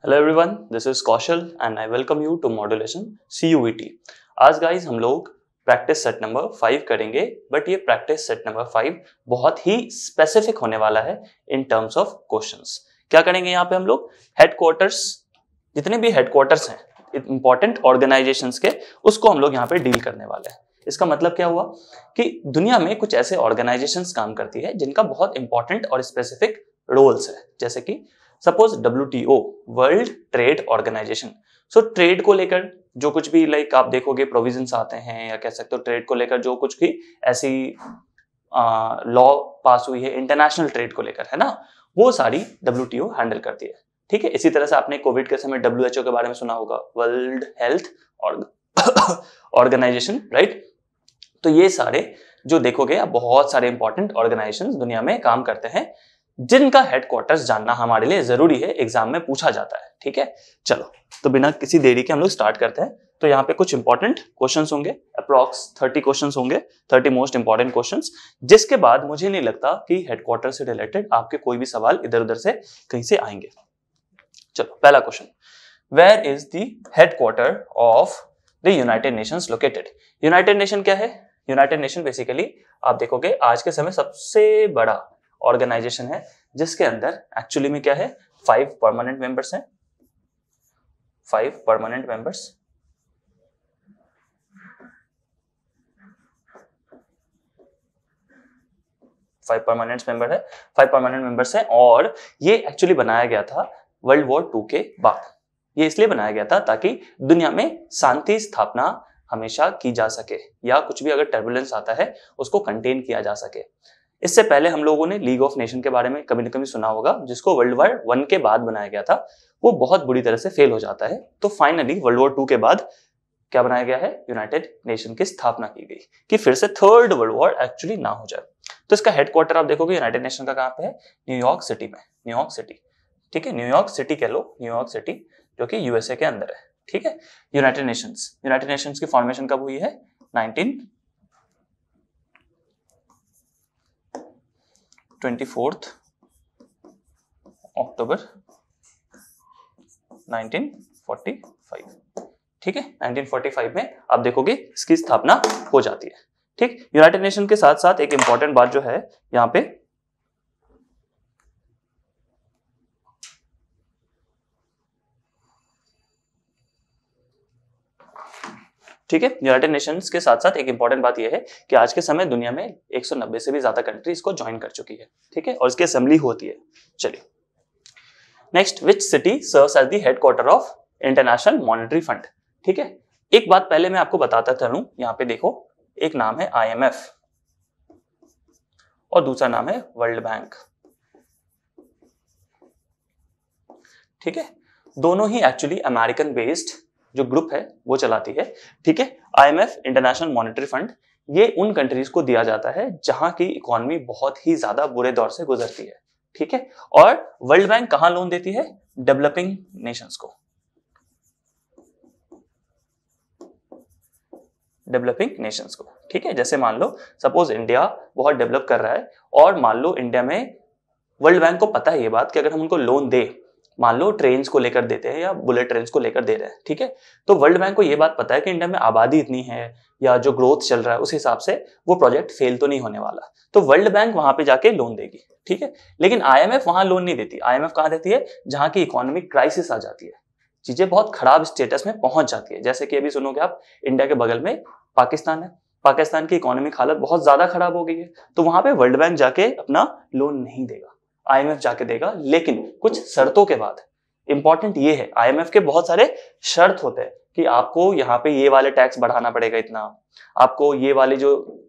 Hello everyone, this is Kaushal and I welcome you to modulation CUET। आज guys हम लोग practice set number 5 करेंगे, but ये practice set number 5 बहुत ही specific होने वाला है इन टर्म्स ऑफ क्वेश्चंस। क्या करेंगे यहाँ पे हम लोग? हेडक्वार्टर्स, जितने भी हेडक्वार्टर्स हैं इंपॉर्टेंट ऑर्गेनाइजेशंस के, उसको हम लोग यहाँ पे डील करने वाले हैं। इसका मतलब क्या हुआ कि दुनिया में कुछ ऐसे ऑर्गेनाइजेशंस काम करती है जिनका बहुत इंपॉर्टेंट और स्पेसिफिक रोल्स है, जैसे कि suppose WTO, world trade organisation. So trade को लेकर जो कुछ भी लाइक आप देखोगे प्रोविजंस आते हैं, या कह सकते हो ट्रेड को लेकर जो कुछ भी ऐसी लॉ पास हुई है इंटरनेशनल ट्रेड को लेकर, है ना, वो सारी WTO हैंडल करती है। ठीक है, इसी तरह से आपने कोविड के समय WHO के बारे में सुना होगा, वर्ल्ड हेल्थ ऑर्गेनाइजेशन, राइट। तो ये सारे जो देखोगे आप, बहुत सारे इंपॉर्टेंट ऑर्गेनाइजेशंस दुनिया में काम करते हैं, जिनका हेडक्वार्टर्स जानना हमारे लिए जरूरी है, एग्जाम में पूछा जाता है। ठीक है, चलो तो बिना किसी देरी के हम लोग स्टार्ट करते हैं। तो यहाँ पे कुछ इंपॉर्टेंट क्वेश्चंस होंगे, अप्रॉक्स 30 क्वेश्चंस होंगे, 30 मोस्ट इंपॉर्टेंट क्वेश्चंस, जिसके बाद मुझे नहीं लगता कि हेडक्वार्टर से रिलेटेड आपके कोई भी सवाल इधर उधर से कहीं से आएंगे। चलो पहला question, where is the headquarter of the United Nations located? United Nation क्या है? यूनाइटेड नेशन बेसिकली आप देखोगे आज के समय सबसे बड़ा ऑर्गेनाइजेशन है, जिसके अंदर एक्चुअली में क्या है, 5 परमानेंट मेंबर्स हैं, 5 परमानेंट मेंबर्स, 5 परमानेंट मेंबर है, 5 परमानेंट मेंबर्स हैं। और ये एक्चुअली बनाया गया था वर्ल्ड वॉर 2 के बाद। ये इसलिए बनाया गया था ताकि दुनिया में शांति स्थापना हमेशा की जा सके, या कुछ भी अगर टर्बुलेंस आता है उसको कंटेन किया जा सके। इससे पहले हम लोगों ने लीग ऑफ नेशन के बारे में कभी न कभी सुना होगा, जिसको वर्ल्ड वॉर 1 के बाद बनाया गया था। वो बहुत बुरी तरह से फेल हो जाता है, तो फाइनली वर्ल्ड वॉर 2 के बाद क्या बनाया गया है? यूनाइटेड नेशन की स्थापना की गई कि फिर से थर्ड वर्ल्ड वॉर एक्चुअली ना हो जाए। तो इसका हेडक्वार्टर आप देखोगे यूनाइटेड नेशन का कहाँ पे है? न्यूयॉर्क सिटी में, न्यूयॉर्क सिटी। ठीक है, न्यूयॉर्क सिटी कह लो, न्यूयॉर्क सिटी, जो कि USA के अंदर है। ठीक है, यूनाइटेड नेशंस की फॉर्मेशन कब हुई है? 24 अक्टूबर 1945। ठीक है, 1945 में आप देखोगे इसकी स्थापना हो जाती है। ठीक, यूनाइटेड नेशन के साथ साथ एक इंपॉर्टेंट बात जो है यहां पे, ठीक है, यूनाइटेड नेशंस के साथ साथ एक इंपॉर्टेंट बात यह है कि आज के समय दुनिया में 190 से भी ज्यादा कंट्री इसको ज्वाइन कर चुकी है। ठीक है, और इसकी असेंबली होती है। चलिए next, which city serves as the headquarter of International Monetary Fund? ठीक है, एक बात पहले मैं आपको बताता चलूं, यहां पे देखो, एक नाम है IMF और दूसरा नाम है वर्ल्ड बैंक। ठीक है, दोनों ही एक्चुअली अमेरिकन बेस्ड जो ग्रुप है वो चलाती है। ठीक है, IMF इंटरनेशनल मॉनेटरी फंड, ये उन कंट्रीज को दिया जाता है जहां की इकोनॉमी बहुत ही ज्यादा बुरे दौर से गुजरती है। ठीक है, और वर्ल्ड बैंक कहां लोन देती है? डेवलपिंग नेशंस को, डेवलपिंग नेशंस को। ठीक है, जैसे मान लो सपोज इंडिया बहुत डेवलप कर रहा है, और मान लो इंडिया में वर्ल्ड बैंक को पता है ये बात कि अगर हम उनको लोन दे, मान लो ट्रेन्स को लेकर देते हैं या बुलेट ट्रेन्स को लेकर दे रहे हैं, ठीक है, तो वर्ल्ड बैंक को ये बात पता है कि इंडिया में आबादी इतनी है या जो ग्रोथ चल रहा है उस हिसाब से वो प्रोजेक्ट फेल तो नहीं होने वाला, तो वर्ल्ड बैंक वहां पे जाके लोन देगी। ठीक है, लेकिन IMF वहां लोन नहीं देती। IMF कहां देती है? जहां की इकोनॉमिक क्राइसिस आ जाती है, चीजें बहुत खराब स्टेटस में पहुंच जाती है। जैसे कि अभी सुनोगे आप, इंडिया के बगल में पाकिस्तान है, पाकिस्तान की इकोनॉमिक हालत बहुत ज्यादा खराब हो गई है, तो वहां पे वर्ल्ड बैंक जाके अपना लोन नहीं देगा, IMF जाके देगा, लेकिन कुछ शर्तों के बाद। इंपॉर्टेंट ये है, IMF के बहुत सारे शर्त होते हैं कि आपको यहाँ पे ये वाले टैक्स बढ़ाना पड़ेगा इतना, आपको ये वाले जो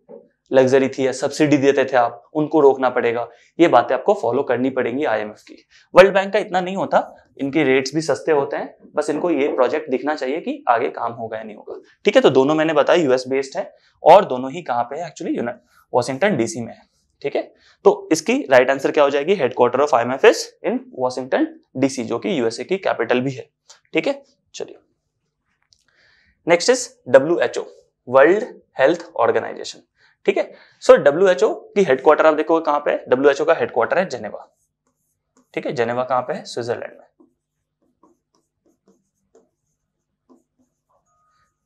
लग्जरी थी या सब्सिडी देते थे आप, उनको रोकना पड़ेगा, ये बातें आपको फॉलो करनी पड़ेंगी IMF की। वर्ल्ड बैंक का इतना नहीं होता, इनके रेट्स भी सस्ते होते हैं, बस इनको ये प्रोजेक्ट दिखना चाहिए कि आगे काम होगा या नहीं होगा। ठीक है, तो दोनों मैंने बताया US बेस्ड है, और दोनों ही कहाँ पे है? एक्चुअली वॉशिंगटन DC में है। ठीक है, तो इसकी राइट आंसर क्या हो जाएगी? Headquarter of IMF is in Washington DC, जो कि USA की कैपिटल भी है। ठीक है, चलिए next is WHO, World Health Organisation. ठीक है, सो WHO की हेडक्वार्टर आप देखो कहां पे है? WHO का हेडक्वार्टर है जेनेवा। ठीक है, जेनेवा कहां पे है? स्विट्जरलैंड में।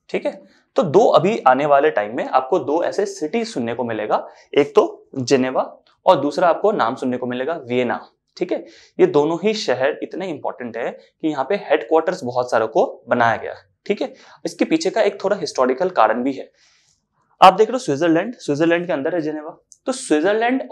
ठीक है, तो दो अभी आने वाले टाइम में आपको दो ऐसे सिटी सुनने को मिलेगा, एक तो जेनेवा और दूसरा आपको नाम सुनने को मिलेगा वियना। ठीक है, ये दोनों ही शहर इतने इंपॉर्टेंट है कि यहाँ पे हेडक्वार्टर्स बहुत सारों को बनाया गया है। ठीक है, इसके पीछे का एक थोड़ा हिस्टोरिकल कारण भी है। आप देख रहे हो स्विट्जरलैंड, स्विट्जरलैंड के अंदर है जेनेवा। तो स्विट्जरलैंड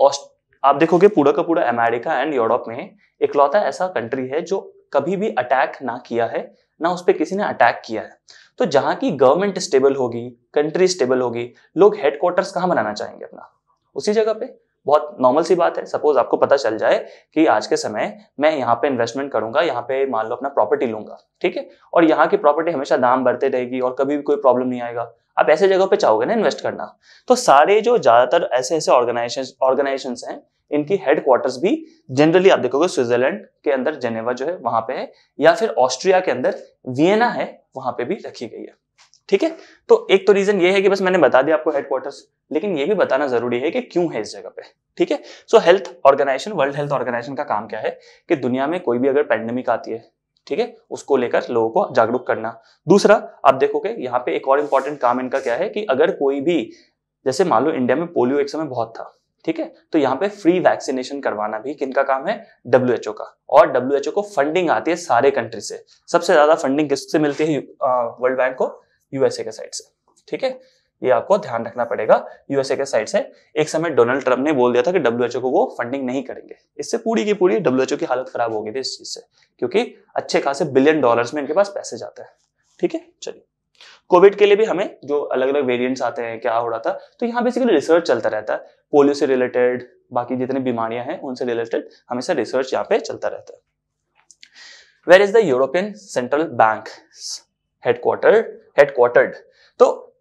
आप देखोगे पूरा का पूरा अमेरिका एंड यूरोप में इकलौता ऐसा कंट्री है जो कभी भी अटैक ना किया है, ना उस पर किसी ने अटैक किया है। तो जहां की गवर्नमेंट स्टेबल होगी, कंट्री स्टेबल होगी, लोग हेडक्वार्टर्स कहां बनाना चाहेंगे अपना? उसी जगह पे। बहुत नॉर्मल सी बात है। सपोज आपको पता चल जाए कि आज के समय मैं यहाँ पे इन्वेस्टमेंट करूंगा, यहाँ पे मान लो अपना प्रॉपर्टी लूंगा, ठीक है, और यहाँ की प्रॉपर्टी हमेशा दाम बढ़ते रहेगी और कभी भी कोई प्रॉब्लम नहीं आएगा, आप ऐसे जगह पे चाहोगे ना इन्वेस्ट करना। तो सारे जो ज्यादातर ऐसे ऐसे ऑर्गेनाइजेशंस हैं, इनकी हेडक्वार्टर्स भी जनरली आप देखोगे स्विट्जरलैंड के अंदर जेनेवा जो है वहां पे है, या फिर ऑस्ट्रिया के अंदर वियना है, वहां पे भी रखी गई है। ठीक है, तो एक तो रीजन ये है कि बस मैंने बता दिया आपको हेडक्वार्टर्स, लेकिन ये भी बताना जरूरी है कि क्यों है इस जगह पे। ठीक है, so health organisation, World Health Organisation का काम क्या है कि दुनिया में कोई भी अगर पैंडेमिक आती है, ठीक है, उसको लेकर लोगों को जागरूक करना। दूसरा आप देखोगे यहाँ पे एक और इंपॉर्टेंट काम इनका क्या है कि अगर कोई भी, जैसे मान लो इंडिया में पोलियो एक समय बहुत था, ठीक है, तो यहाँ पे फ्री वैक्सीनेशन करवाना भी किनका काम है? WHO का। और WHO को फंडिंग आती है सारे कंट्री से। सबसे ज्यादा फंडिंग किससे मिलती है वर्ल्ड बैंक को? USA के साइड से। ठीक है, ये आपको ध्यान रखना पड़ेगा, USA के साइड से। एक समय डोनाल्ड ट्रंप ने बोल दिया था कि WHO को वो फंडिंग नहीं करेंगे। इससे पूरी की पूरी WHO की हालत खराब हो गई थी इस चीज से, क्योंकि अच्छे खासे $बिलियन में इनके पास पैसे जाते हैं। ठीक है, चलिए कोविड के लिए भी हमें जो अलग अलग वेरिएंट्स आते हैं, क्या हो रहा था, तो यहाँ बेसिकली रिसर्च चलता रहता है। पोलियो से रिलेटेड, बाकी जितनी बीमारियां हैं उनसे रिलेटेड हमेशा रिसर्च यहाँ पे चलता रहता है। Where is the European Central Bank headquartered? तो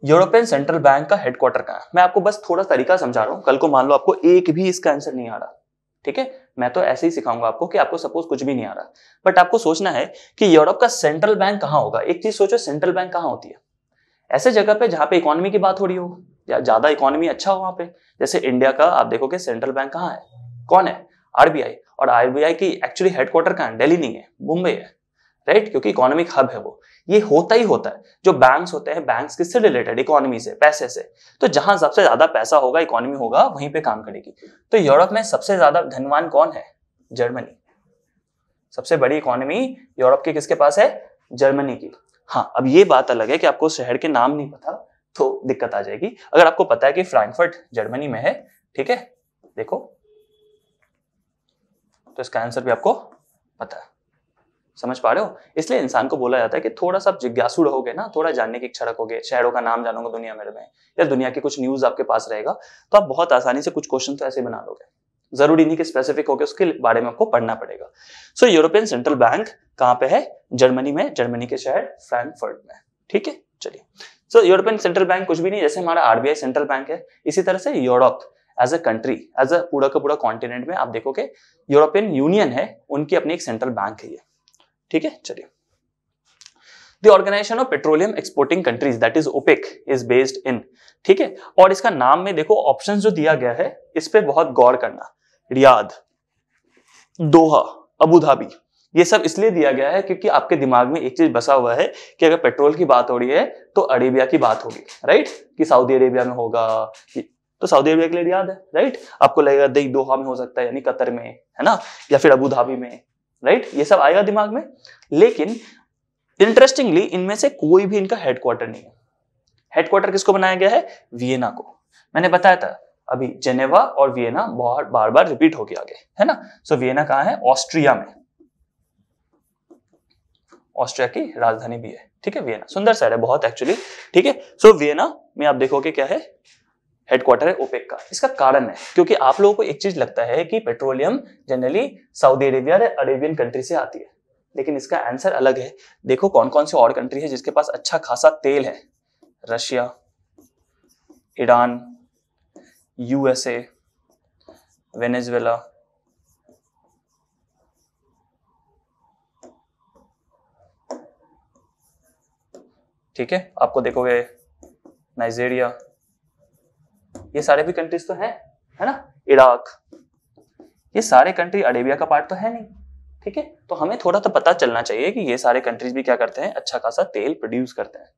यूरोपियन सेंट्रल बैंक का हेडक्वार्टर कहाँ है? मैं आपको बस थोड़ा तरीका समझा रहा हूँ, कल को मान लो आपको एक भी इसका आंसर नहीं आ रहा, ठीक है, मैं तो ऐसे ही सिखाऊंगा आपको कि आपको सपोज कुछ भी नहीं आ रहा, बट आपको सोचना है कि यूरोप का सेंट्रल बैंक कहाँ होगा। एक चीज सोचो, सेंट्रल बैंक कहाँ होती है? ऐसे जगह पे जहां पे इकोनॉमी की बात हो रही हो या ज्यादा इकोनॉमी अच्छा हो वहां पे। जैसे इंडिया का आप देखोगे सेंट्रल बैंक कहाँ है? कौन है? RBI। और RBI की एक्चुअली हेडक्वार्टर कहाँ है? दिल्ली नहीं है, मुंबई है, राइट, क्योंकि इकोनॉमिक हब है वो। ये होता ही होता है। जो बैंक्स होते हैं, बैंक्स किससे रिलेटेड? इकोनॉमी से, पैसे से। तो जहां सबसे ज्यादा पैसा होगा, इकोनॉमी होगा, वहीं पे काम करेगी। तो यूरोप में सबसे ज्यादा धनवान कौन है? जर्मनी। सबसे बड़ी इकोनॉमी यूरोप की किसके पास है? जर्मनी की। हाँ, अब ये बात अलग है कि आपको शहर के नाम नहीं पता तो दिक्कत आ जाएगी। अगर आपको पता है कि फ्रैंकफर्ट जर्मनी में है, ठीक है, देखो, तो इसका आंसर भी आपको पता है। समझ पा रहे हो? इसलिए इंसान को बोला जाता है कि थोड़ा सा जिज्ञासु रहोगे ना, थोड़ा जानने की इच्छा रखोगे, शहरों का नाम जानोगे दुनिया में, या दुनिया की कुछ न्यूज आपके पास रहेगा, तो आप बहुत आसानी से कुछ क्वेश्चन तो ऐसे बना लोगे। जरूरी नहीं कि स्पेसिफिक होकर उसके बारे में आपको पढ़ना पड़ेगा। सो यूरोपियन सेंट्रल बैंक कहाँ पे है? जर्मनी में, जर्मनी के शहर फ्रैंकफर्ट में। ठीक है, चलिए। सो यूरोपियन सेंट्रल बैंक कुछ भी नहीं, जैसे हमारा RBI सेंट्रल बैंक है, इसी तरह से Europe as a country, as a पूरा का पूरा कॉन्टिनेंट में आप देखोगे यूरोपियन यूनियन है, उनकी अपनी एक सेंट्रल बैंक है ये। ठीक है, चलिए। The Organisation of Petroleum Exporting Countries, that is OPEC, is based in. ठीक है, और इसका नाम में देखो ऑप्शंस जो दिया गया है, इस पे बहुत गौर करना। रियाद, दोहा, अबू धाबी, ये सब इसलिए दिया गया है क्योंकि आपके दिमाग में एक चीज बसा हुआ है कि अगर पेट्रोल की बात हो रही है तो अरेबिया की बात होगी, राइट, कि सऊदी अरेबिया में होगा, तो सऊदी अरेबिया के लिए रियाद है, राइट। आपको लगेगा दोहा में हो सकता है, यानी कतर में, है ना, या फिर अबू धाबी में, राइट, ये सब आएगा दिमाग में। लेकिन इंटरेस्टिंगली इनमें से कोई भी इनका हेडक्वार्टर नहीं है। हेडक्वार्टर किसको बनाया गया है? वियना को। मैंने बताया था अभी, जेनेवा और वियना बहुत बार बार रिपीट हो गया आगे, है ना। सो वियना कहाँ है? ऑस्ट्रिया में, ऑस्ट्रिया की राजधानी भी है। ठीक है, वियना सुंदर शहर है बहुत एक्चुअली। ठीक है, सो वियना में आप देखोगे क्या है? हेडक्वार्टर है OPEC का। इसका कारण है क्योंकि आप लोगों को एक चीज लगता है कि पेट्रोलियम जनरली सऊदी अरेबिया या अरेबियन कंट्री से आती है, लेकिन इसका आंसर अलग है। देखो कौन कौन सी और कंट्री है जिसके पास अच्छा खासा तेल है। रशिया, ईरान, USA, वेनेजुएला, ठीक है, आपको देखोगे नाइजीरिया, ये सारे भी कंट्रीज तो हैं, है ना, इराक, ये सारे कंट्री अरेबिया का पार्ट तो है नहीं। ठीक है, तो हमें थोड़ा तो पता चलना चाहिए कि ये सारे कंट्रीज भी क्या करते हैं? अच्छा खासा तेल प्रोड्यूस करते हैं।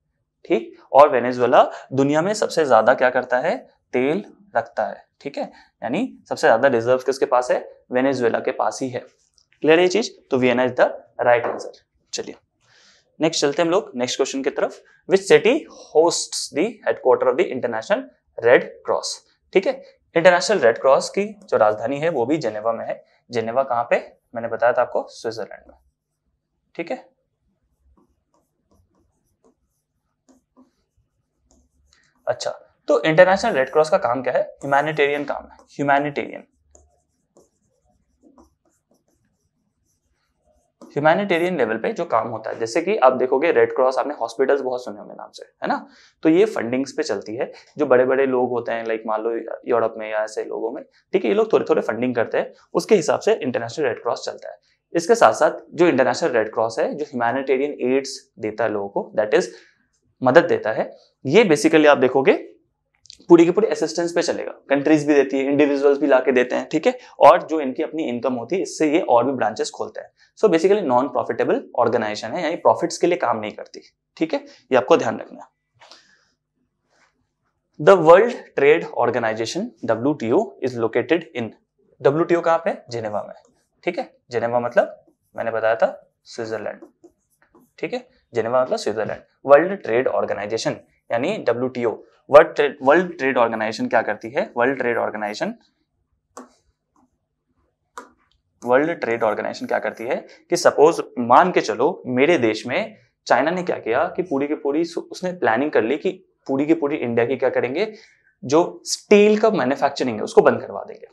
ठीक। और वेनेजुएला दुनिया में सबसे ज्यादा क्या करता है, तेल रखता है, ठीक है, यानी सबसे ज्यादा रिजर्व किसके पास है, वेनेजुएला के पास ही है। क्लियर है ये चीज, तो Vienna is the right answer. चलिए नेक्स्ट चलते हैं हम लोग नेक्स्ट क्वेश्चन की तरफ। Which city hosts the headquarter of the international red cross, ठीक है। इंटरनेशनल रेड क्रॉस की जो राजधानी है वो भी जेनेवा में है। जेनेवा कहां पे, मैंने बताया था आपको, स्विट्जरलैंड में, ठीक है। अच्छा, तो इंटरनेशनल रेड क्रॉस का काम क्या है, ह्यूमैनिटेरियन काम है, ह्यूमैनिटेरियन लेवल पे जो काम होता है। जैसे कि आप देखोगे रेड क्रॉस, आपने हॉस्पिटल्स बहुत सुने होंगे नाम से, है ना, तो ये फंडिंग्स पे चलती है। जो बड़े बड़े लोग होते हैं, लाइक मान लो यूरोप में या ऐसे लोगों में, ठीक है, ये लोग थोड़े थोड़े फंडिंग करते हैं, उसके हिसाब से इंटरनेशनल रेड क्रॉस चलता है। इसके साथ साथ जो इंटरनेशनल रेड क्रॉस है, जो ह्यूमैनिटेरियन एड्स देता है लोगों को, दैट इज मदद देता है, ये बेसिकली आप देखोगे पूरी की पूरी असिस्टेंस पे चलेगा। कंट्रीज भी देती है, इंडिविजुअल्स भी लाके देते हैं, ठीक है, और जो इनकी अपनी इनकम होती है इससे ये और भी ब्रांचेस खोलते हैं। So basically non profitable organisation है, यानी प्रॉफिट्स के लिए काम नहीं करती, ठीक है, ये आपको ध्यान रखना है। The World trade Organisation WTO is located in, WTO कहां पे, जेनेवा में, ठीक है। जेनेवा मतलब मैंने बताया था स्विट्जरलैंड, ठीक है, जेनेवा मतलब स्विट्जरलैंड। वर्ल्ड ट्रेड ऑर्गेनाइजेशन यानी WTO, वर्ल्ड ट्रेड ऑर्गेनाइजेशन क्या करती है, वर्ल्ड ट्रेड ऑर्गेनाइजेशन क्या करती है कि सपोज मान के चलो मेरे देश में चाइना ने क्या किया कि पूरी की पूरी उसने प्लानिंग कर ली कि पूरी की पूरी इंडिया की क्या करेंगे, जो स्टील का मैन्युफैक्चरिंग है उसको बंद करवा देंगे।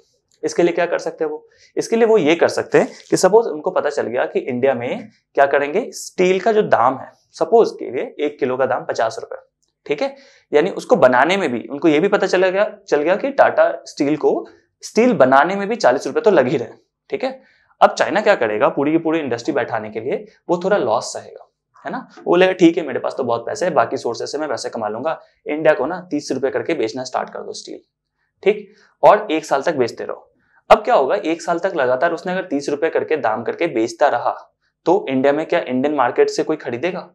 इसके लिए क्या कर सकते हैं वो, इसके लिए वो ये कर सकते हैं कि सपोज उनको पता चल गया कि इंडिया में क्या करेंगे, स्टील का जो दाम है, सपोज के लिए 1 किलो का दाम 50 रुपए, ठीक है, यानी उसको बनाने में भी उनको ये भी पता चल गया कि टाटा स्टील को स्टील बनाने में भी 40 रुपए तो लग ही रहे, ठीक है। अब चाइना क्या करेगा, पूरी की पूरी इंडस्ट्री बैठाने के लिए वो थोड़ा लॉस सहेगा, है ना, वो बोलेगा ठीक है मेरे पास तो बहुत पैसे है, बाकी सोर्सेस से मैं पैसे कमा लूंगा, इंडिया को ना 30 रुपए करके बेचना स्टार्ट कर दो स्टील, ठीक, और 1 साल तक बेचते रहो। अब क्या होगा, 1 साल तक लगातार उसने अगर 30 रुपए करके दाम करके बेचता रहा तो इंडिया में क्या इंडियन मार्केट से कोई खरीदेगा,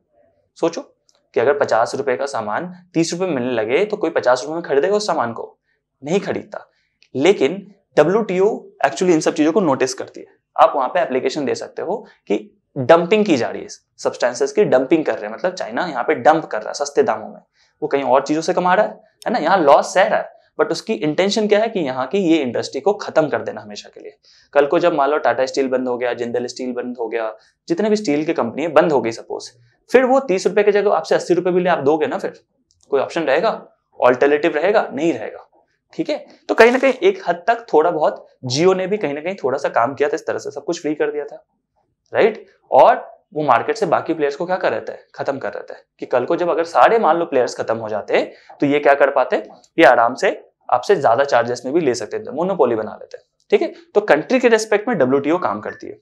सोचो कि अगर 50 रुपए का सामान 30 रुपए मिलने लगे तो कोई 50 रुपए में खरीदेगा उस सामान को, नहीं खरीदता। लेकिन WTO एक्चुअली इन सब चीजों को नोटिस करती है। आप वहां पे एप्लीकेशन दे सकते हो कि डंपिंग की जा रही है, सब्सटेंसेस की डंपिंग कर रहे हैं, मतलब चाइना यहाँ पे डंप कर रहा है सस्ते दामों में, वो कहीं और चीजों से कमा रहा है ना, यहाँ लॉस सह रहा है, बट उसकी इंटेंशन क्या है कि यहाँ की ये इंडस्ट्री को खत्म कर देना हमेशा के लिए। कल को जब मान लो टाटा स्टील बंद हो गया, जिंदल स्टील बंद हो गया, जितने भी स्टील की कंपनी बंद हो गई सपोज, फिर वो 30 रुपए की जगह आपसे 80 रुपए भी ले आप दोगे ना, फिर कोई ऑप्शन रहेगा, ऑल्टरनेटिव रहेगा, नहीं रहेगा, ठीक है। तो कहीं ना कहीं एक हद तक थोड़ा बहुत जियो ने भी कहीं ना कहीं थोड़ा सा काम किया था, इस तरह से सब कुछ फ्री कर दिया था, राइट, और वो मार्केट से बाकी प्लेयर्स को क्या कर रहे थे, खत्म कर रहे थे, कि कल को जब अगर सारे मान लो प्लेयर्स खत्म हो जाते तो ये क्या कर पाते, ये आराम से आपसे ज्यादा चार्जेस में भी ले सकते थे, मोनोपोली बना लेते, ठीक है। तो कंट्री के रेस्पेक्ट में WTO काम करती है।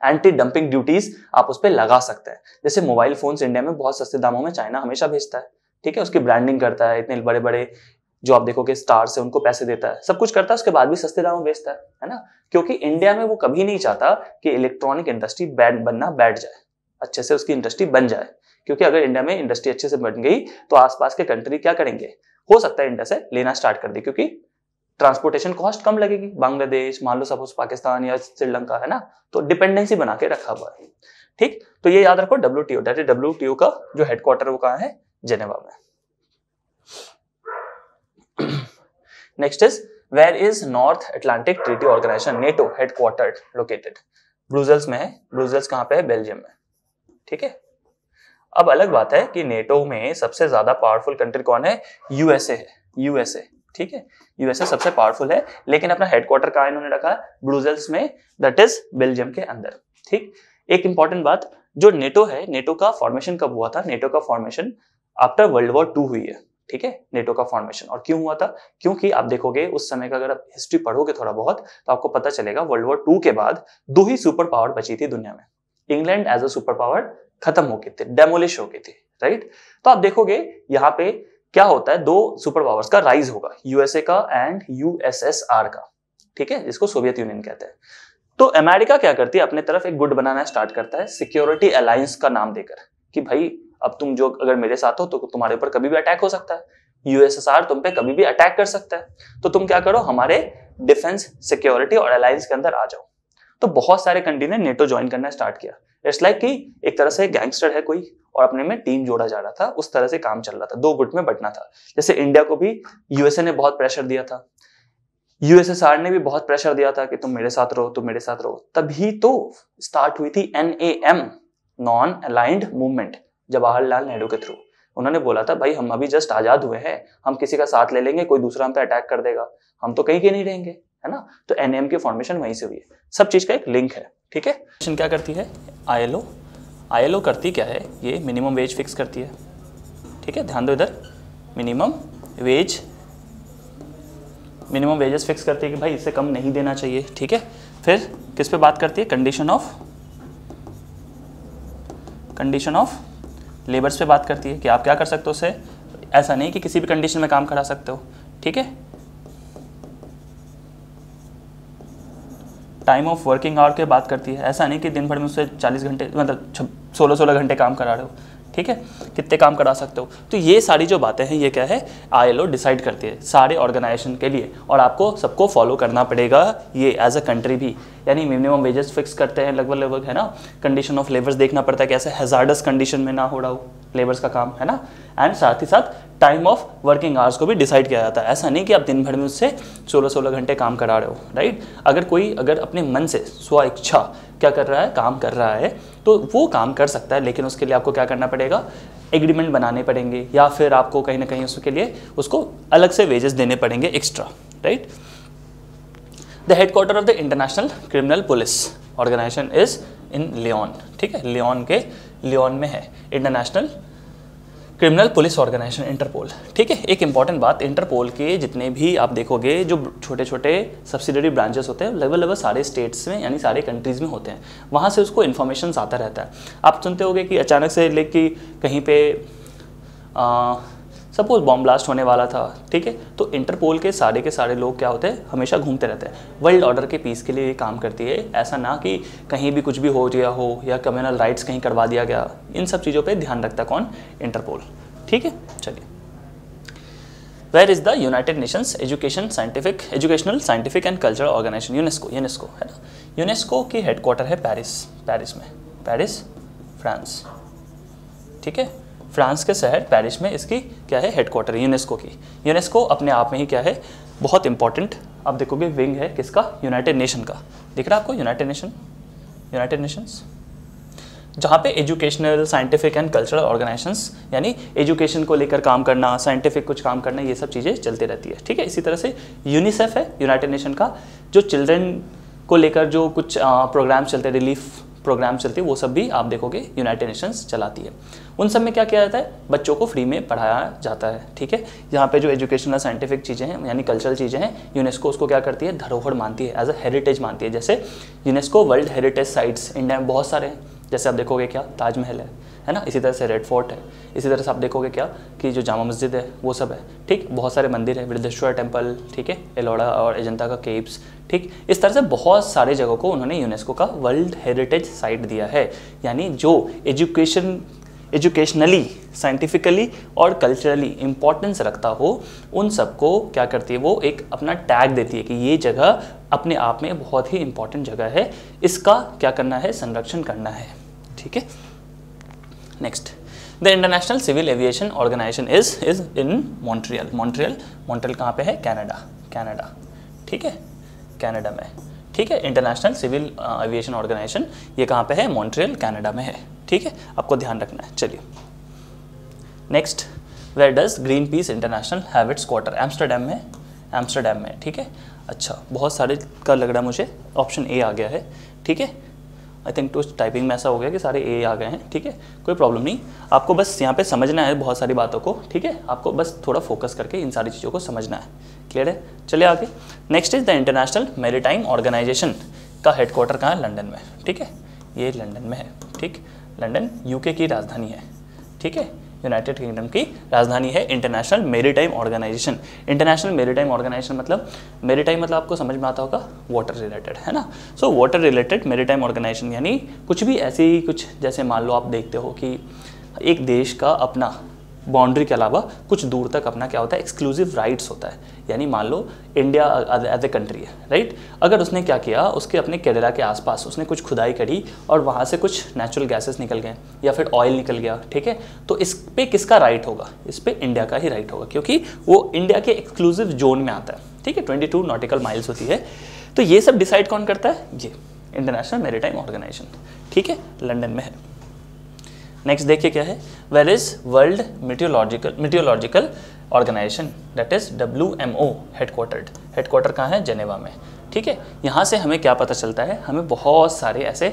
एंटी डंपिंग ड्यूटीज आप उस पर लगा सकते हैं, जैसे मोबाइल फोन्स इंडिया में बहुत सस्ते दामों में चाइना हमेशा भेजता है, ठीक है, उसकी ब्रांडिंग करता है, इतने बड़े बड़े जो आप देखोगे स्टार्स है उनको पैसे देता है, सब कुछ करता है, उसके बाद भी सस्ते दामों में बेचता है ना, क्योंकि इंडिया में वो कभी नहीं चाहता कि इलेक्ट्रॉनिक इंडस्ट्री बैठ जाए, अच्छे से उसकी इंडस्ट्री बन जाए, क्योंकि अगर इंडिया में इंडस्ट्री अच्छे से बन गई तो आसपास के कंट्री क्या करेंगे, हो सकता है इंडिया से लेना स्टार्ट कर दे, क्योंकि ट्रांसपोर्टेशन कॉस्ट कम लगेगी। बांग्लादेश मान लो सपोज पाकिस्तान या श्रीलंका है ना, तो डिपेंडेंसी बना के रखा हुआ है, ठीक। तो ये याद रखो WTO, दैट इज WTO का जो हेडक्वार्टर वो कहाँ है, जेनेवा में। Next is where is North Atlantic Treaty Organisation NATO headquartered located, Brussels में है। ब्रुसेल्स कहाँ पे है, बेल्जियम में, ठीक है। अब अलग बात है कि NATO में सबसे ज्यादा पावरफुल कंट्री कौन है, USA है, USA, ठीक है, USA सबसे पावरफुल है, लेकिन अपना हेडक्वार्टर कहाँ इन्होंने रखा है, ब्रुसेल्स में, दैट इज बेल्जियम के अंदर, ठीक। एक इंपॉर्टेंट बात, जो NATO है, NATO का फॉर्मेशन कब हुआ था, NATO का फॉर्मेशन आफ्टर वर्ल्ड वॉर 2 हुई है, ठीक है, NATO का फॉर्मेशन। और क्यों हुआ था, क्योंकि आप देखोगे उस समय का अगर आप हिस्ट्री पढ़ोगे थोड़ा बहुत तो आपको पता चलेगा वर्ल्ड वॉर 2 के बाद 2 ही सुपर पावर बची थी दुनिया में, England as a super power खत्म हो गई थी, डेमोलिश हो गई थी, राइट। तो आप देखोगे यहाँ पे क्या होता है, 2 सुपर पावर्स का राइज होगा, USA का एंड USSR का, ठीक है, जिसको सोवियत यूनियन कहते हैं। तो अमेरिका क्या करती है, अपने तरफ एक गुट बनाना स्टार्ट करता है, सिक्योरिटी अलायंस का नाम देकर, कि भाई अब तुम जो अगर मेरे साथ हो तो तुम्हारे ऊपर कभी भी अटैक हो सकता है, यूएसएसआर तुम पे कभी भी अटैक कर सकता है, तो तुम क्या करो, हमारे डिफेंस, सिक्योरिटी और अलायंस के अंदर आ जाओ। तो बहुत सारे कंट्री ने नेटो ज्वाइन करना स्टार्ट किया। इट्स लाइक कि एक तरह से गैंगस्टर है कोई और अपने में टीम जोड़ा जा रहा था, उस तरह से काम चल रहा था, 2 गुट में बंटना था। जैसे इंडिया को भी यूएसए ने बहुत प्रेशर दिया था, यूएसएसआर ने भी बहुत प्रेशर दिया था कि तुम मेरे साथ रहो, तुम मेरे साथ रहो, तभी तो स्टार्ट हुई थी NAM, non aligned movement, Jawaharlal Nehru के थ्रू। उन्होंने बोला था भाई हम अभी जस्ट आजाद हुए हैं, हम किसी का साथ ले लेंगे, कोई दूसरा हम पे अटैक कर देगा, हम तो कहीं के नहीं रहेंगे, है ना। तो NAM की फॉर्मेशन वहीं से हुई है, सब चीज का एक लिंक है, ठीक है। क्या करती है ILO करती क्या है, ये मिनिमम वेज फिक्स करती है, ठीक है, ध्यान दो इधर, मिनिमम वेजेस फिक्स करती है कि भाई इससे कम नहीं देना चाहिए, ठीक है। फिर किस पे बात करती है, कंडीशन ऑफ लेबर्स पे बात करती है कि आप क्या कर सकते हो उससे, ऐसा नहीं कि किसी भी कंडीशन में काम करा सकते हो, ठीक है। टाइम ऑफ वर्किंग आवर की बात करती है, ऐसा नहीं कि दिन भर में उससे 40 घंटे मतलब 16 घंटे काम करा रहे हो, ठीक है, कितने काम करा सकते हो। तो ये सारी जो बातें हैं ये क्या है, ILO डिसाइड करती है सारे ऑर्गेनाइजेशन के लिए, और आपको सबको फॉलो करना पड़ेगा ये एज अ कंट्री भी। यानी मिनिमम वेजेस फिक्स करते हैं लगभग, है ना। कंडीशन ऑफ लेबर्स देखना पड़ता है कि ऐसे हैजार्डस कंडीशन में ना हो रहा हो लेबर्स का काम, है ना। एंड साथ ही साथ टाइम ऑफ वर्किंग आवर्स को भी डिसाइड किया जाता है। ऐसा नहीं कि आप दिन भर में उससे 16 घंटे काम करा रहे हो, राइट। अगर अपने मन से स्व इच्छा क्या कर रहा है, काम कर रहा है, तो वो काम कर सकता है, लेकिन उसके लिए आपको क्या करना पड़ेगा, एग्रीमेंट बनाने पड़ेंगे, या फिर आपको कहीं ना कहीं उसके लिए उसको अलग से वेजेस देने पड़ेंगे extra, right. The headquarter of the International Criminal Police Organisation is in Lyon, ठीक है, लियोन में है International Criminal Police Organisation, Interpol, ठीक है। एक इंपॉर्टेंट बात, इंटरपोल के जितने भी आप देखोगे जो छोटे छोटे सब्सिडरी ब्रांचेस होते हैं लगभग सारे स्टेट्स में यानी सारे कंट्रीज़ में होते हैं, वहाँ से उसको इन्फॉर्मेशन आता रहता है। आप सुनते होगे कि अचानक से लेके कहीं पे सपोज बॉम्ब ब्लास्ट होने वाला था, ठीक है, तो इंटरपोल के सारे लोग क्या होते हैं, हमेशा घूमते रहते हैं, वर्ल्ड ऑर्डर के पीस के लिए ये काम करती है। ऐसा ना कि कहीं भी कुछ भी हो गया हो या कम्युनल राइट्स कहीं करवा दिया गया, इन सब चीज़ों पे ध्यान रखता है कौन, इंटरपोल, ठीक है। चलिए, where is the United Nations Educational Scientific and Cultural Organisation, UNESCO है ना। यूनेस्को की हेडक्वार्टर है पेरिस फ्रांस, ठीक है। फ्रांस के शहर पेरिस में इसकी क्या है, हेडक्वार्टर है यूनेस्को की। यूनेस्को अपने आप में ही क्या है, बहुत इंपॉर्टेंट, आप देखोगे विंग है किसका, यूनाइटेड नेशन का, दिख रहा है आपको, यूनाइटेड नेशंस, जहाँ पे educational Scientific and cultural organisations यानी एजुकेशन को लेकर काम करना, साइंटिफिक कुछ काम करना, ये सब चीज़ें चलती रहती है, ठीक है। इसी तरह से यूनिसेफ है यूनाइटेड नेशन का, जो चिल्ड्रन को लेकर जो कुछ प्रोग्राम्स चलते हैं, रिलीफ प्रोग्राम चलते हैं, वो सब भी आप देखोगे यूनाइटेड नेशंस चलाती है। उन सब में क्या किया जाता है, बच्चों को फ्री में पढ़ाया जाता है, ठीक है। यहाँ पे जो एजुकेशनल साइंटिफिक चीज़ें हैं यानी कल्चरल चीज़ें हैं, यूनेस्को उसको क्या करती है, धरोहर मानती है, एज अ हेरिटेज मानती है। जैसे UNESCO world heritage sites India में बहुत सारे हैं, जैसे आप देखोगे क्या, ताजमहल है ना, इसी तरह से रेड फोर्ट है, इसी तरह से आप देखोगे क्या कि जो जामा मस्जिद है वो सब है, ठीक। बहुत सारे मंदिर है, वृद्धेश्वर टेम्पल, ठीक है, एलोरा और अजंता का केव्स, ठीक। इस तरह से बहुत सारे जगहों को उन्होंने यूनेस्को का वर्ल्ड हेरिटेज साइट दिया है। यानी जो एजुकेशनली, साइंटिफिकली और कल्चरली इम्पोर्टेंस रखता हो, उन सबको क्या करती है, वो एक अपना टैग देती है कि ये जगह अपने आप में बहुत ही इंपॉर्टेंट जगह है, इसका क्या करना है, संरक्षण करना है, ठीक है। Next, the International Civil Aviation Organisation is in Montreal कहाँ पे है, कनाडा, ठीक है, कनाडा में, ठीक है। इंटरनेशनल सिविल एविएशन ऑर्गेनाइजेशन ये कहाँ पे है, मॉन्ट्रियल कनाडा में है, ठीक है, आपको ध्यान रखना है। चलिए next, where does Greenpeace International have its quarter, Amsterdam में, ठीक है। अच्छा, बहुत सारे का लग रहा है मुझे, ऑप्शन ए आ गया है, ठीक है। आई थिंक तो टाइपिंग में ऐसा हो गया कि सारे ए आ गए हैं, ठीक है, कोई प्रॉब्लम नहीं, आपको बस यहाँ पे समझना है बहुत सारी बातों को, ठीक है। आपको बस थोड़ा फोकस करके इन सारी चीज़ों को समझना है, क्लियर है। चलिए आगे, next is the International Maritime Organisation का हेडक्वार्टर कहाँ है, लंदन में, ठीक है, ये लंदन में है, ठीक। लंदन यूके की राजधानी है, ठीक है, यूनाइटेड किंगडम की राजधानी है। International Maritime Organisation, International Maritime Organisation मतलब मैरीटाइम मतलब आपको समझ में आता होगा वाटर रिलेटेड, है ना। So water related maritime organisation यानी कुछ भी ऐसी कुछ, जैसे मान लो आप देखते हो कि एक देश का अपना बाउंड्री के अलावा कुछ दूर तक अपना क्या होता है, एक्सक्लूसिव राइट्स होता है। यानी मान लो इंडिया एज ए कंट्री है, राइट, अगर उसने क्या किया, उसके अपने केरला के आसपास उसने कुछ खुदाई करी और वहाँ से कुछ नेचुरल गैसेस निकल गए या फिर ऑयल निकल गया, ठीक है, तो इस पे किसका राइट होगा, इस पे इंडिया का ही राइट होगा, क्योंकि वो इंडिया के एक्सक्लूसिव जोन में आता है, ठीक है, 22 नॉटिकल माइल्स होती है। तो ये सब डिसाइड कौन करता है, ये इंटरनेशनल मैरीटाइम ऑर्गेनाइजेशन, ठीक है, लंदन में है। नेक्स्ट देखिए क्या है, where is World Meteorological Organisation, that is WMO headquarter कहाँ है, जेनेवा में, ठीक है। यहाँ से हमें क्या पता चलता है, हमें बहुत सारे ऐसे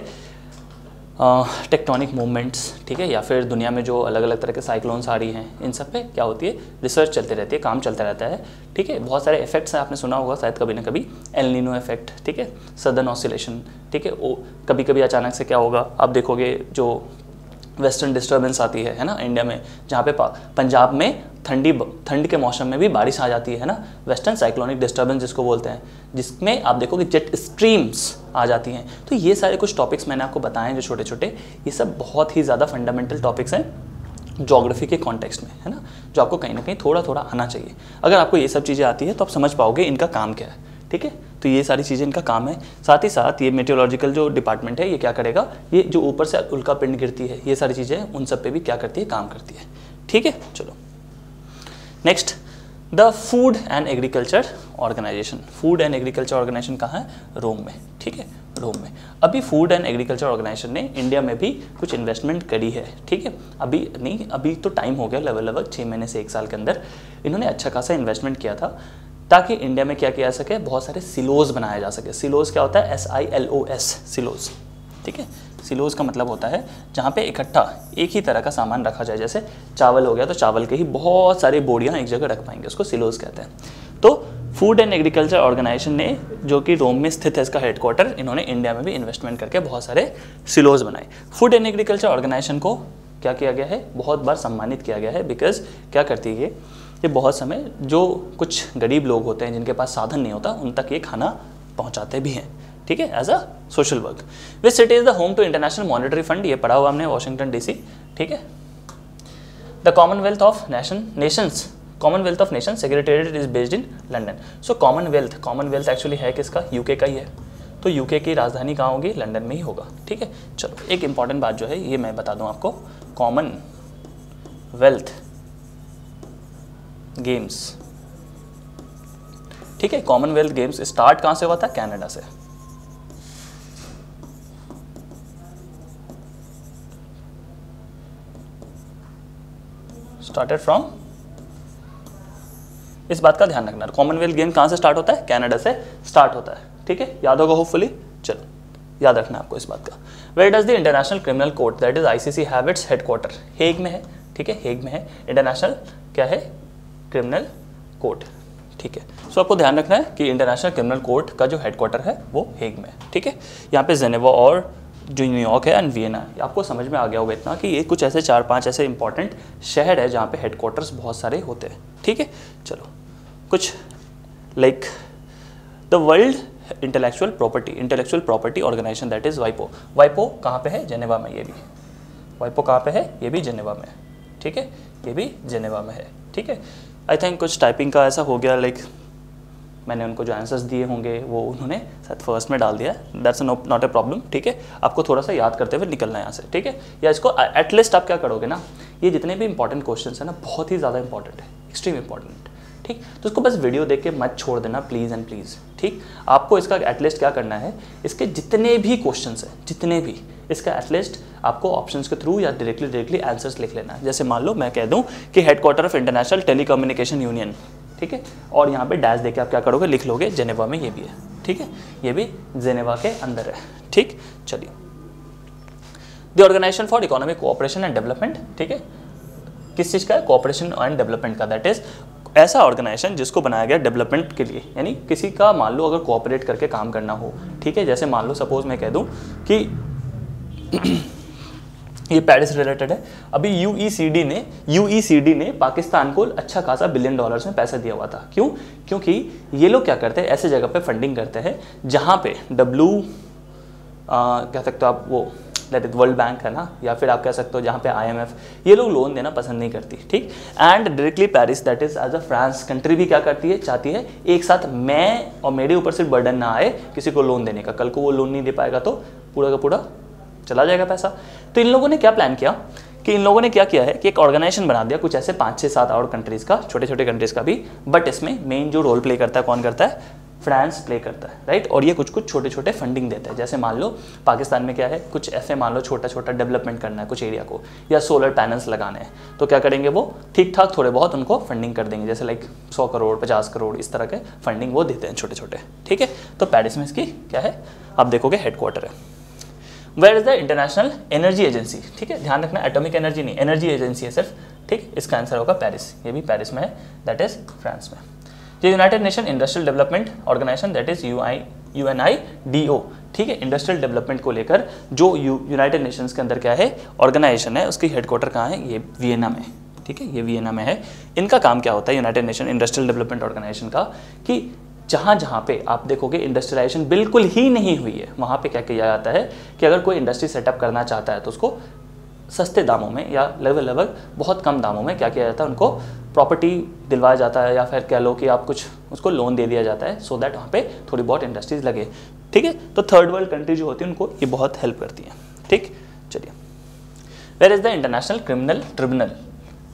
टेक्टोनिक मूवमेंट्स, ठीक है, या फिर दुनिया में जो अलग अलग तरह के साइक्लोन्स आ रही हैं, इन सब पे क्या होती है, रिसर्च चलती रहती है, काम चलता रहता है, ठीक है। बहुत सारे इफेक्ट्स हैं, आपने सुना होगा शायद कभी ना कभी, एल नीनो इफेक्ट, ठीक है, सदर्न ऑसिलेशन, ठीक है, वो कभी कभी अचानक से क्या होगा, आप देखोगे जो वेस्टर्न डिस्टर्बेंस आती है ना इंडिया में, जहाँ पे पंजाब में ठंड के मौसम में भी बारिश आ जाती है ना, वेस्टर्न साइक्लोनिक डिस्टर्बेंस जिसको बोलते हैं, जिसमें आप देखोगे जेट स्ट्रीम्स आ जाती हैं। तो ये सारे कुछ टॉपिक्स मैंने आपको बताए हैं जो छोटे छोटे, ये सब बहुत ही ज़्यादा फंडामेंटल टॉपिक्स हैं ज्योग्राफी के कॉन्टेक्स्ट में, है ना, जो आपको कहीं ना कहीं थोड़ा थोड़ा आना चाहिए। अगर आपको ये सब चीज़ें आती है तो आप समझ पाओगे इनका काम क्या है, ठीक है। तो ये सारी चीज़ें इनका काम है। साथ ही साथ ये मेट्रोलॉजिकल जो डिपार्टमेंट है ये क्या करेगा, ये जो ऊपर से उल्का पिंड गिरती है, ये सारी चीज़ें उन सब पे भी क्या करती है, काम करती है, ठीक है। चलो next, the Food and Agriculture Organisation. Food and Agriculture Organisation कहाँ है, रोम में, ठीक है, रोम में। अभी फूड एंड एग्रीकल्चर ऑर्गेनाइजेशन ने इंडिया में भी कुछ इन्वेस्टमेंट करी है, ठीक है, अभी नहीं, अभी तो टाइम हो गया, लगभग 6 महीने से 1 साल के अंदर इन्होंने अच्छा खासा इन्वेस्टमेंट किया था, ताकि इंडिया में क्या किया जा सके, बहुत सारे सिलोज बनाया जा सके। सिलोज क्या होता है, SILOS, सिलोज, ठीक है। सिलोज का मतलब होता है जहाँ पे इकट्ठा एक ही तरह का सामान रखा जाए, जैसे चावल हो गया तो चावल के ही बहुत सारी बोरियां एक जगह रख पाएंगे, उसको सिलोज कहते हैं। तो फूड एंड एग्रीकल्चर ऑर्गेनाइजेशन ने, जो कि रोम में स्थित है इसका हेडक्वार्टर, इन्होंने इंडिया में भी इन्वेस्टमेंट करके बहुत सारे सिलोज बनाए। फूड एंड एग्रीकल्चर ऑर्गेनाइजेशन को क्या किया गया है, बहुत बार सम्मानित किया गया है, बिकॉज क्या करती है ये बहुत समय जो कुछ गरीब लोग होते हैं जिनके पास साधन नहीं होता, उन तक ये खाना पहुंचाते भी हैं, ठीक है, as a social work. Which city is the home to International Monetary Fund, ये पढ़ा हुआ हमने, वॉशिंगटन DC, ठीक है। The Commonwealth of Nations Secretariat is based in London. So Commonwealth actually है किसका, UK का ही है, तो UK की राजधानी कहाँ होगी, लंदन में ही होगा, ठीक है। चलो एक इंपॉर्टेंट बात जो है ये मैं बता दूँ आपको, कॉमनवेल्थ गेम्स, ठीक है, कॉमनवेल्थ गेम्स स्टार्ट कहां से हुआ था, कनाडा से, स्टार्टेड फ्रॉम, इस बात का ध्यान रखना, कॉमनवेल्थ गेम कहां से स्टार्ट होता है, कनाडा से स्टार्ट होता है, ठीक है, याद होगा होपफुली। चलो याद रखना आपको इस बात का। Where does the International Criminal Court that is ICC have its headquarter, Hague में है, ठीक है, हेग में है इंटरनेशनल क्या है, क्रिमिनल कोर्ट, ठीक है। सो आपको ध्यान रखना है कि इंटरनेशनल क्रिमिनल कोर्ट का जो हेडक्वार्टर है वो हेग में है, ठीक है। यहाँ पे जेनेवा और जो न्यूयॉर्क है एंड वियना है, आपको समझ में आ गया होगा इतना कि ये कुछ ऐसे 4-5 ऐसे इंपॉर्टेंट शहर है जहाँ पे हेडक्वार्टर्स बहुत सारे होते हैं, ठीक है। चलो कुछ like the world intellectual property organization that is वाइपो कहाँ पे है, जेनेवा में, ये भी वाइपो कहाँ पे है, ये भी जेनेवा में है, ठीक है, ये भी जेनेवा में है, ठीक है। आई थिंक कुछ टाइपिंग का ऐसा हो गया, लाइक मैंने उनको जो आंसर्स दिए होंगे वो उन्होंने शायद फर्स्ट में डाल दिया, दैट्स नॉट ए प्रॉब्लम, ठीक है। आपको थोड़ा सा याद करते हुए निकलना है यहाँ से, ठीक है, या इसको एटलीस्ट आप क्या करोगे ना, ये जितने भी इंपॉर्टेंट क्वेश्चंस है ना बहुत ही ज़्यादा इंपॉर्टेंट है, एक्सट्रीम इंपॉर्टेंट, ठीक। तो उसको बस वीडियो देख के मत छोड़ देना प्लीज़ एंड प्लीज़, ठीक। आपको इसका एटलीस्ट क्या करना है, इसके जितने भी क्वेश्चंस हैं, जितने भी, इसका एटलीस्ट आपको ऑप्शंस के थ्रू या डायरेक्टली आंसर्स लिख लेना है। जैसे मान लो मैं कह दूं कि headquarter of international telecommunication union, ठीक है, और यहाँ पे डैश देके आप क्या करोगे, लिख लोगे जेनेवा में ये भी है, ठीक है, ये भी जेनेवा के अंदर है, ठीक। चलिए, the Organisation for Economic Cooperation and Development, ठीक है, किस चीज़ का है, कोऑपरेशन एंड डेवलपमेंट का, दैट इज ऐसा ऑर्गेनाइजेशन जिसको बनाया गया डेवलपमेंट के लिए, यानी किसी का मान लो अगर कोऑपरेट करके काम करना हो, ठीक है। जैसे मान लो सपोज मैं कह दूं कि ये पेरिस रिलेटेड है, अभी यूईसीडी ने पाकिस्तान को अच्छा खासा $1 बिलियन में पैसा दिया हुआ था, क्यों, क्योंकि ये लोग क्या करते हैं, ऐसे जगह पे फंडिंग करते हैं जहाँ पे कह सकते हो आप, वो दैट इज वर्ल्ड बैंक है ना, या फिर आप कह सकते हो जहाँ पे IMF, ये लोग लोन देना पसंद नहीं करती, ठीक। And directly Paris that is as a France country भी क्या करती है, चाहती है एक साथ मैं और मेरे ऊपर सिर्फ बर्डन ना आए किसी को लोन देने का, कल को वो लोन नहीं दे पाएगा तो पूरा का पूरा चला जाएगा पैसा। तो इन लोगों ने क्या प्लान किया कि इन लोगों ने क्या किया है कि एक ऑर्गेनाइजेशन बना दिया, कुछ ऐसे 5 से 7 और कंट्रीज़ का, छोटे छोटे कंट्रीज़ का भी, बट इसमें मेन जो रोल प्ले करता है कौन करता है, फ्रांस प्ले करता है, राइट। और ये कुछ कुछ छोटे छोटे फंडिंग देता है, जैसे मान लो पाकिस्तान में क्या है, कुछ ऐसे मान लो छोटा छोटा डेवलपमेंट करना है कुछ एरिया को, या सोलर पैनल्स लगाने हैं, तो क्या करेंगे वो ठीक ठाक थोड़े बहुत उनको फंडिंग कर देंगे, जैसे लाइक 100 करोड़ 50 करोड़ इस तरह के फंडिंग वो देते हैं छोटे छोटे, ठीक है। तो पेरिस में इसकी क्या है, आप देखोगे हेडक्वार्टर है। Where is the International Energy Agency, ठीक है, ध्यान रखना एटॉमिक एनर्जी नहीं, एनर्जी एजेंसी है सिर्फ, ठीक। इसका आंसर होगा पेरिस, ये भी पेरिस में है, दैट इज फ्रांस में। जो United Nation Industrial Development Organisation that is UNIDO, ठीक है, इंडस्ट्रियल डेवलपमेंट को लेकर जो यूनाइटेड नेशंस के अंदर क्या है ऑर्गेनाइजेशन है, उसकी हेडक्वार्टर कहाँ है, ये वियना में, ठीक है, ये वियना में है। इनका काम क्या होता है United Nation Industrial Development Organisation का, कि जहाँ पे आप देखोगे इंडस्ट्रियलाइजेशन बिल्कुल ही नहीं हुई है, वहाँ पे क्या किया जाता है कि अगर कोई इंडस्ट्री सेटअप करना चाहता है तो उसको सस्ते दामों में या लगभग बहुत कम दामों में क्या किया जाता है, उनको प्रॉपर्टी दिलवाया जाता है, या फिर कह लो कि आप कुछ उसको लोन दे दिया जाता है, सो दैट वहाँ पे थोड़ी बहुत इंडस्ट्रीज लगे, ठीक है। तो थर्ड वर्ल्ड कंट्री जो होती है उनको ये बहुत हेल्प करती हैं, ठीक। चलिए, where is the International Criminal Tribunal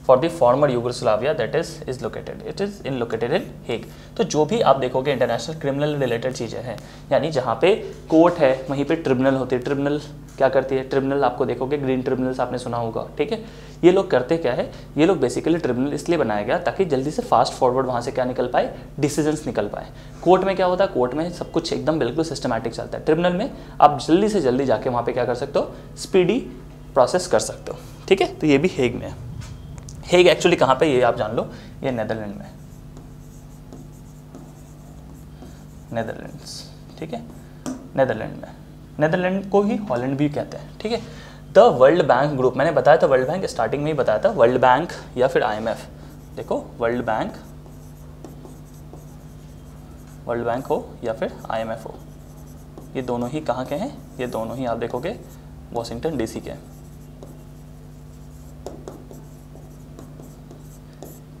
for the former Yugoslavia that is located, it is located in Hague. तो जो भी आप देखोगे इंटरनेशनल क्रिमिनल रिलेटेड चीज़ें हैं, यानी जहाँ पे कोर्ट है वहीं पे ट्रिब्यूनल होती है। ट्रिब्यूनल क्या करती है, ट्रिब्यूनल आपको देखोगे ग्रीन ट्रिब्यूनल्स आपने सुना होगा, ठीक है। ये लोग करते क्या है, ये लोग बेसिकली ट्रिब्यूनल इसलिए बनाया गया ताकि जल्दी से फास्ट फॉरवर्ड वहाँ से क्या निकल पाए, डिसीजंस निकल पाए। कोर्ट में क्या होता है, कोर्ट में सब कुछ एकदम बिल्कुल सिस्टमैटिक चलता है, ट्रिब्यूनल में आप जल्दी से जल्दी जाके वहाँ पर क्या कर सकते हो, स्पीडी प्रोसेस कर सकते हो, ठीक है। तो ये भी हेग में है। हेग एक्चुअली कहाँ पे, ये आप जान लो, ये नेदरलैंड में, नेदरलैंड्स, ठीक है, नेदरलैंड में। नेदरलैंड को ही हॉलैंड भी कहते हैं, ठीक है। द वर्ल्ड बैंक ग्रुप, मैंने बताया था वर्ल्ड बैंक स्टार्टिंग में ही बताया था, वर्ल्ड बैंक या फिर IMF, देखो वर्ल्ड बैंक हो या फिर IMF हो, ये दोनों ही कहाँ के हैं, ये दोनों ही आप देखोगे वॉशिंगटन DC के हैं,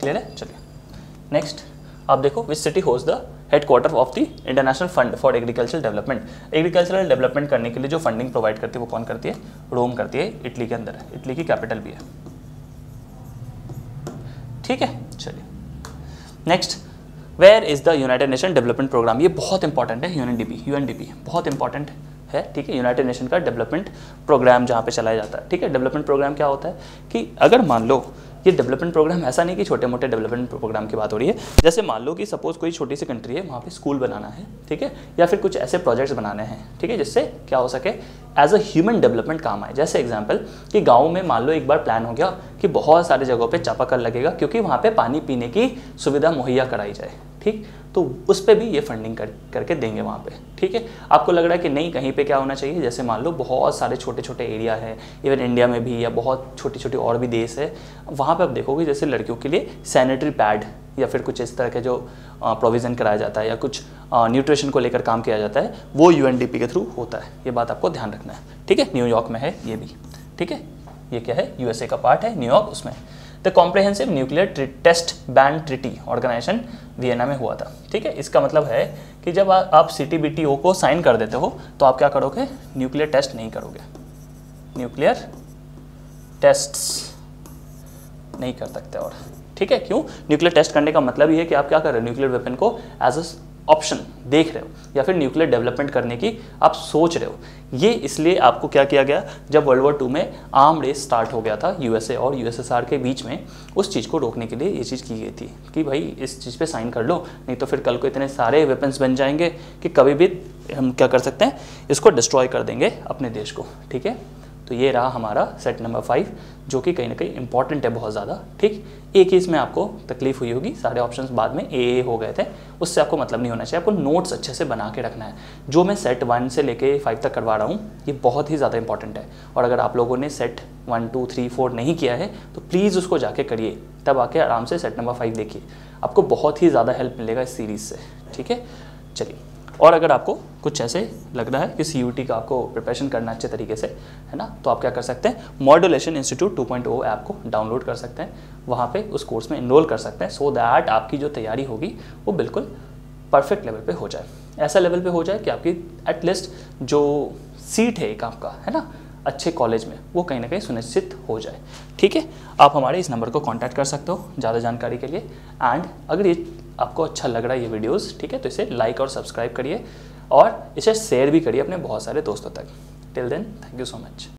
क्लियर है। चलिए नेक्स्ट आप देखो, which city host the headquarter of the international fund for agricultural development. Agricultural development करने के लिए जो फंडिंग प्रोवाइड करती है वो कौन करती है, रोम करती है, इटली के अंदर है, इटली की कैपिटल भी है, ठीक है। चलिए next, where is the United Nation Development Programme, ये बहुत इंपॉर्टेंट है, यूएनडीपी बहुत इंपॉर्टेंट है, ठीक है। यूनाइटेड नेशन का डेवलपमेंट प्रोग्राम जहाँ पे चलाया जाता है, ठीक है। डेवलपमेंट प्रोग्राम क्या होता है कि अगर मान लो ये डेवलपमेंट प्रोग्राम, ऐसा नहीं कि छोटे मोटे डेवलपमेंट प्रोग्राम की बात हो रही है, जैसे मान लो कि सपोज कोई छोटी सी कंट्री है, वहाँ पे स्कूल बनाना है, ठीक है, या फिर कुछ ऐसे प्रोजेक्ट्स बनाने हैं, ठीक है, जिससे क्या हो सके, एज अ ह्यूमन डेवलपमेंट काम आए। जैसे एग्जांपल कि गाँव में मान लो एक बार प्लान हो गया कि बहुत सारी जगहों पे चापाकल लगेगा क्योंकि वहाँ पे पानी पीने की सुविधा मुहैया कराई जाए, ठीक, तो उस पर भी ये फंडिंग करके देंगे वहाँ पे, ठीक है। आपको लग रहा है कि नहीं कहीं पे क्या होना चाहिए, जैसे मान लो बहुत सारे छोटे छोटे एरिया है, इवन इंडिया में भी, या बहुत छोटी छोटी और भी देश है, वहाँ पे आप देखोगे जैसे लड़कियों के लिए सैनिटरी पैड या फिर कुछ इस तरह के जो प्रोविज़न कराया जाता है, या कुछ न्यूट्रिशन को लेकर काम किया जाता है, वो UNDP के थ्रू होता है। ये बात आपको ध्यान रखना है, ठीक है। न्यूयॉर्क में है ये भी, ठीक है, ये क्या है, USA का पार्ट है, न्यूयॉर्क उसमें। The Comprehensive Nuclear Test Ban Treaty Organisation Vienna में हुआ था, ठीक है। इसका मतलब है कि जब आप CTBTO को साइन कर देते हो तो आप क्या करोगे, न्यूक्लियर टेस्ट नहीं करोगे, न्यूक्लियर टेस्ट्स नहीं कर सकते और, ठीक है। क्यों, न्यूक्लियर टेस्ट करने का मतलब ये है कि आप क्या कर रहे हो, न्यूक्लियर वेपन को एज अ ऑप्शन देख रहे हो, या फिर न्यूक्लियर डेवलपमेंट करने की आप सोच रहे हो। ये इसलिए आपको क्या किया गया, जब वर्ल्ड वॉर 2 में आर्म रेस स्टार्ट हो गया था USA और USSR के बीच में, उस चीज़ को रोकने के लिए ये चीज़ की गई थी कि भाई इस चीज़ पे साइन कर लो, नहीं तो फिर कल को इतने सारे वेपन्स बन जाएंगे कि कभी भी हम क्या कर सकते हैं, इसको डिस्ट्रॉय कर देंगे अपने देश को, ठीक है। तो ये रहा हमारा सेट नंबर 5, जो कि कहीं ना कहीं इंपॉर्टेंट है बहुत ज़्यादा, ठीक। एक ही इसमें आपको तकलीफ हुई होगी, सारे ऑप्शंस बाद में AA हो गए थे, उससे आपको मतलब नहीं होना चाहिए, आपको नोट्स अच्छे से बना के रखना है। जो मैं सेट 1 से लेके 5 तक करवा रहा हूँ, ये बहुत ही ज़्यादा इंपॉर्टेंट है, और अगर आप लोगों ने सेट 1, 2, 3, 4 नहीं किया है तो प्लीज़ उसको जाके करिए, तब आके आराम से सेट नंबर 5 देखिए, आपको बहुत ही ज़्यादा हेल्प मिलेगा इस सीरीज़ से, ठीक है। चलिए और अगर आपको कुछ ऐसे लग रहा है कि CUT का आपको प्रिपरेशन करना अच्छे तरीके से, है ना, तो आप क्या कर सकते हैं, मॉड्यूलेशन इंस्टीट्यूट 2.0 ऐप को डाउनलोड कर सकते हैं, वहाँ पे उस कोर्स में इनरोल कर सकते हैं, सो दैट आपकी जो तैयारी होगी वो बिल्कुल परफेक्ट लेवल पे हो जाए, ऐसा लेवल पे हो जाए कि आपकी एटलीस्ट जो सीट है एक आपका, है ना, अच्छे कॉलेज में, वो कहीं ना कहीं सुनिश्चित हो जाए। ठीक है, आप हमारे इस नंबर को कांटेक्ट कर सकते हो ज़्यादा जानकारी के लिए। एंड अगर ये आपको अच्छा लग रहा है ये वीडियोस, ठीक है, तो इसे लाइक और सब्सक्राइब करिए और इसे शेयर भी करिए अपने बहुत सारे दोस्तों तक। Till then, thank you so much.